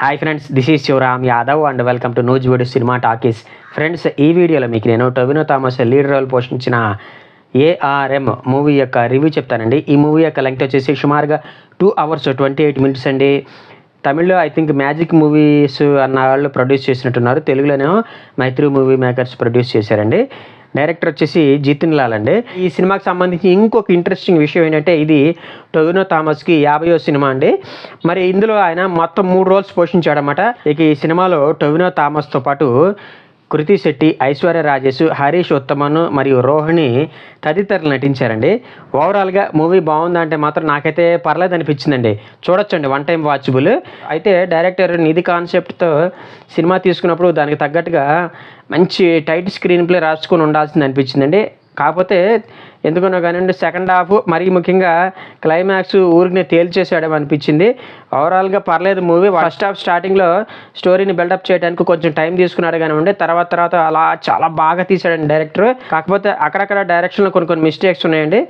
Hi friends, this is Shivaram Yadav and welcome to Nuzvid cinema talkies. Friends, ఈ వీడియోలో మీకు నేను టొవినో థామస్ లీడ్ రోల్ పోషించిన ఏఆర్ఎం మూవీ యొక్క రివ్యూ చెప్తానండి. ఈ మూవీ యొక్క లెంగ్త్ వచ్చేసి సుమారుగా 2 hours 28 minutes అండి. తమిళ్లో ఐ థింక్ మ్యాజిక్ మూవీస్ అన్న వాళ్ళు ప్రొడ్యూస్ చేసినట్టున్నారు. తెలుగులోనేమో మైత్రి మూవీ మేకర్స్ ప్రొడ్యూస్ చేశారండి. డైరెక్టర్ వచ్చేసి జితిన్ లాల్ అండి. ఈ సినిమాకి సంబంధించి ఇంకొక ఇంట్రెస్టింగ్ విషయం ఏంటంటే, ఇది టొవినో థామస్కి 50వ సినిమా అండి. మరి ఇందులో ఆయన మొత్తం 3 roles పోషించాడనమాట. ఇక ఈ సినిమాలో టొవినో థామస్తో పాటు కృతి శెట్టి, ఐశ్వర్య రాజేష్, హరీష్ ఉత్తమన్ మరియు రోహిణి తదితరులు నటించారండి. ఓవరాల్గా మూవీ బాగుందంటే మాత్రం నాకైతే పర్లేదు అనిపించిందండి. చూడొచ్చండి, 1 time వాచబుల్. అయితే డైరెక్టర్ నిధి కాన్సెప్ట్తో సినిమా తీసుకున్నప్పుడు దానికి తగ్గట్టుగా మంచి టైట్ స్క్రీన్ ప్లే రాసుకొని ఉండాల్సింది అనిపించిందండి. కాకపోతే ఎందుకనో కానివ్వండి, సెకండ్ హాఫ్ మరీ ముఖ్యంగా క్లైమాక్స్ ఊరికినే తేల్చేసాడేమో అనిపించింది. ఓవరాల్గా పర్లేదు మూవీ. ఫస్ట్ హాఫ్ స్టార్టింగ్లో స్టోరీని బిల్డప్ చేయడానికి కొంచెం టైం తీసుకున్నాడు కానివ్వండి, తర్వాత అలా చాలా బాగా తీసాడండి డైరెక్టర్. కాకపోతే అక్కడక్కడ డైరెక్షన్లో కొన్ని మిస్టేక్స్ ఉన్నాయండి.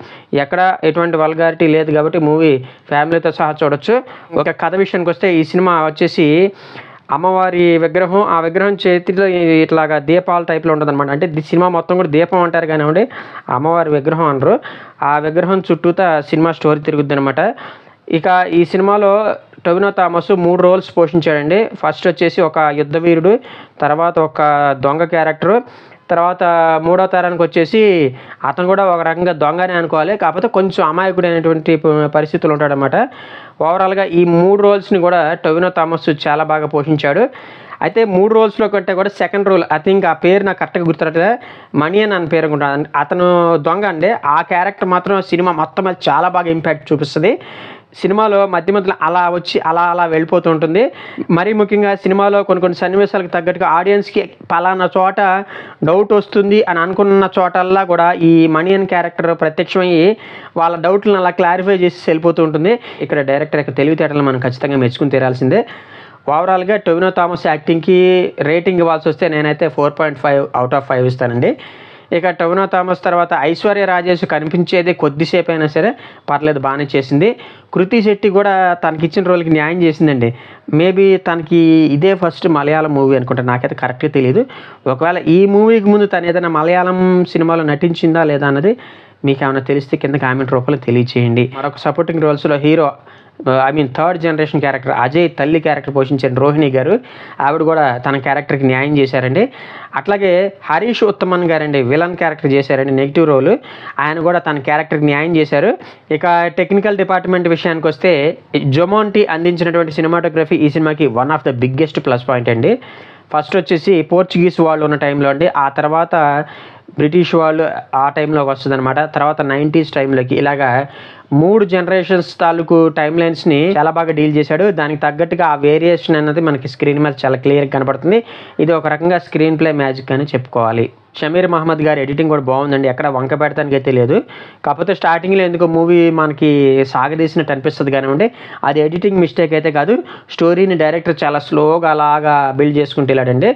ఎక్కడ ఎటువంటి వల్గారిటీ లేదు కాబట్టి మూవీ ఫ్యామిలీతో సహా చూడొచ్చు. ఒక కథ విషయానికి వస్తే, ఈ సినిమా వచ్చేసి అమ్మవారి విగ్రహం, ఆ విగ్రహం చేతిలో ఇట్లాగా దీపాల టైప్లో ఉంటుంది అనమాట. అంటే సినిమా మొత్తం కూడా దీపం అంటారు కానివ్వండి, అమ్మవారి విగ్రహం అనరు. ఆ విగ్రహం చుట్టూతా సినిమా స్టోరీ తిరుగుద్ది అనమాట. ఇక ఈ సినిమాలో టొవినో థామస్ 3 roles పోషించాడండి. ఫస్ట్ వచ్చేసి ఒక యుద్ధ వీరుడు, తర్వాత ఒక దొంగ క్యారెక్టర్, తర్వాత 3వ తరానికి వచ్చేసి అతను కూడా ఒక రకంగా దొంగనే అనుకోవాలి, కాకపోతే కొంచెం అమాయకుడైనటువంటి పరిస్థితులు ఉంటాడనమాట. ఓవరాల్గా ఈ 3 roles కూడా టొవినో థామస్ చాలా బాగా పోషించాడు. అయితే 3 roles కంటే కూడా సెకండ్ రోల్, ఐ థింక్ ఆ పేరు నాకు కరెక్ట్గా గుర్తురాట్లేదు, మణియన్ అని పేరు అనుకుంటాను. అతను దొంగ అండి. ఆ క్యారెక్టర్ మాత్రం సినిమా మొత్తం అది చాలా బాగా ఇంపాక్ట్ చూపిస్తుంది. సినిమాలో మధ్యలో అలా వచ్చి అలా వెళ్ళిపోతూ ఉంటుంది. మరీ ముఖ్యంగా సినిమాలో కొన్ని సన్నివేశాలకు తగ్గట్టుగా ఆడియన్స్కి పలానా చోట డౌట్ వస్తుంది అని అనుకున్న చోటల్లా కూడా ఈ మణియన్ క్యారెక్టర్ ప్రత్యక్షమయ్యి వాళ్ళ డౌట్లను అలా క్లారిఫై చేసి వెళ్ళిపోతూ ఉంటుంది. ఇక్కడ డైరెక్టర్ యొక్క తెలివితేటలు మనం ఖచ్చితంగా మెచ్చుకుని తీరాల్సిందే. ఓవరాల్గా టొవినో థామస్ యాక్టింగ్కి రేటింగ్ ఇవ్వాల్సి వస్తే నేనైతే 4.5 out of 5 ఇస్తానండి. ఇక టొవినో థామస్ తర్వాత ఐశ్వర్య రాజేష్ కనిపించేది కొద్దిసేపు అయినా సరే పర్లేదు, బాగానే చేసింది. కృతి శెట్టి కూడా తనకి ఇచ్చిన రోల్కి న్యాయం చేసిందండి. మేబీ తనకి ఇదే ఫస్ట్ మలయాళం మూవీ అనుకుంటా, నాకైతే కరెక్ట్గా తెలియదు. ఒకవేళ ఈ మూవీకి ముందు తను ఏదైనా మలయాళం సినిమాలో నటించిందా లేదా అన్నది మీకు ఏమైనా తెలిస్తే కింద కామెంట్ రూపంలో తెలియచేయండి. మరొక సపోర్టింగ్ రోల్స్లో hero, third generation character Ajay తల్లి క్యారెక్టర్ పోషించారు రోహిణి గారు. ఆవిడ కూడా తన క్యారెక్టర్కి న్యాయం చేశారండి. అట్లాగే హరీష్ ఉత్తమన్ గారండి విలన్ క్యారెక్టర్ చేశారండి, నెగిటివ్ రోల్. ఆయన కూడా తన క్యారెక్టర్కి న్యాయం చేశారు. ఇక టెక్నికల్ డిపార్ట్మెంట్ విషయానికి వస్తే, జొమోంటి అందించినటువంటి సినిమాటోగ్రఫీ ఈ సినిమాకి one of the biggest plus point అండి. ఫస్ట్ వచ్చేసి పోర్చుగీస్ వాళ్ళు ఉన్న టైంలో అండి, ఆ తర్వాత బ్రిటిష్ వాళ్ళు ఆ టైంలోకి వస్తుంది అనమాట, తర్వాత 90s టైంలోకి, ఇలాగా 3 generations తాలూకు టైమ్ లైన్స్ని చాలా బాగా డీల్ చేశాడు. దానికి తగ్గట్టుగా ఆ వేరియేషన్ అన్నది మనకి స్క్రీన్ మీద చాలా క్లియర్గా కనపడుతుంది. ఇది ఒక రకంగా స్క్రీన్ ప్లే మ్యాజిక్ అని చెప్పుకోవాలి. షమీర్ మహమ్మద్ గారి ఎడిటింగ్ కూడా బాగుందండి, ఎక్కడ వంక పెడతానికి అయితే లేదు. కాకపోతే స్టార్టింగ్లో ఎందుకో మూవీ మనకి సాగదీసినట్టు అనిపిస్తుంది కానివ్వండి, అది ఎడిటింగ్ మిస్టేక్ అయితే కాదు. స్టోరీని డైరెక్టర్ చాలా స్లోగా అలాగా బిల్డ్ చేసుకుంటూ వెళ్ళాడండి.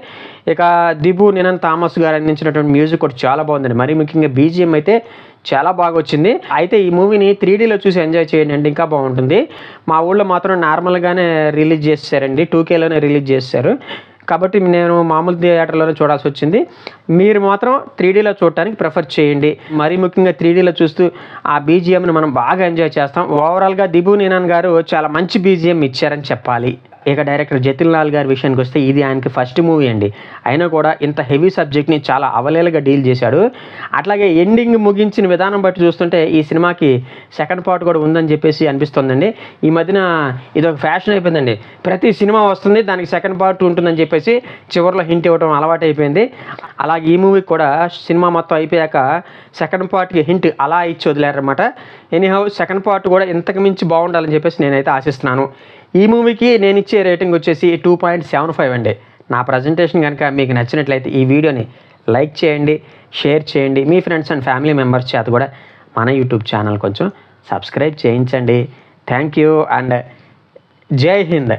ఇక దిబు నినన్ థామస్ గారు అందించినటువంటి మ్యూజిక్ కూడా చాలా బాగుందండి. మరీ ముఖ్యంగా బీజిఎం అయితే చాలా బాగా వచ్చింది. అయితే ఈ మూవీని 3Dలో చూసి ఎంజాయ్ చేయండి అండి, ఇంకా బాగుంటుంది. మా ఊళ్ళో మాత్రం నార్మల్గానే రిలీజ్ చేశారండి, 2Kలోనే రిలీజ్ చేశారు. కాబట్టి నేను మామూలు థియేటర్లోనే చూడాల్సి వచ్చింది. మీరు మాత్రం 3Dలో చూడటానికి ప్రిఫర్ చేయండి. మరీ ముఖ్యంగా 3Dలో చూస్తూ ఆ బీజిఎంని మనం బాగా ఎంజాయ్ చేస్తాం. ఓవరాల్గా దిబు నినాన్ గారు చాలా మంచి బీజిఎం ఇచ్చారని చెప్పాలి. ఇక డైరెక్టర్ జతిన్ లాల్ గారి విషయానికి వస్తే, ఇది ఆయనకి ఫస్ట్ మూవీ అండి. అయినా కూడా ఇంత హెవీ సబ్జెక్ట్ని చాలా అవలేలుగా డీల్ చేశాడు. అట్లాగే ఎండింగ్ ముగించిన విధానం బట్టి చూస్తుంటే ఈ సినిమాకి సెకండ్ పార్ట్ కూడా ఉందని చెప్పేసి అనిపిస్తుందండి. ఈ మధ్యన ఇది ఒక ఫ్యాషన్ అయిపోయిందండి, ప్రతి సినిమా వస్తుంది దానికి సెకండ్ పార్ట్ ఉంటుందని చెప్పేసి చివరిలో హింట్ ఇవ్వడం అలవాటు అయిపోయింది. అలాగే ఈ మూవీకి కూడా సినిమా మొత్తం అయిపోయాక సెకండ్ పార్ట్కి హింట్ అలా ఇచ్చి వదిలేరన్నమాట. ఎనీహౌ సెకండ్ పార్ట్ కూడా ఇంతకు మించి బాగుండాలని చెప్పేసి నేనైతే ఆశిస్తున్నాను. ఈ మూవీకి నేను ఇచ్చే రేటింగ్ వచ్చేసి 2.75 అండి. నా ప్రజెంటేషన్ కనుక మీకు నచ్చినట్లయితే ఈ వీడియోని లైక్ చేయండి, షేర్ చేయండి. మీ ఫ్రెండ్స్ అండ్ ఫ్యామిలీ మెంబర్స్ చేత కూడా మన యూట్యూబ్ ఛానల్ కొంచెం సబ్స్క్రైబ్ చేయించండి. థ్యాంక్ యూ అండ్ జై హింద్.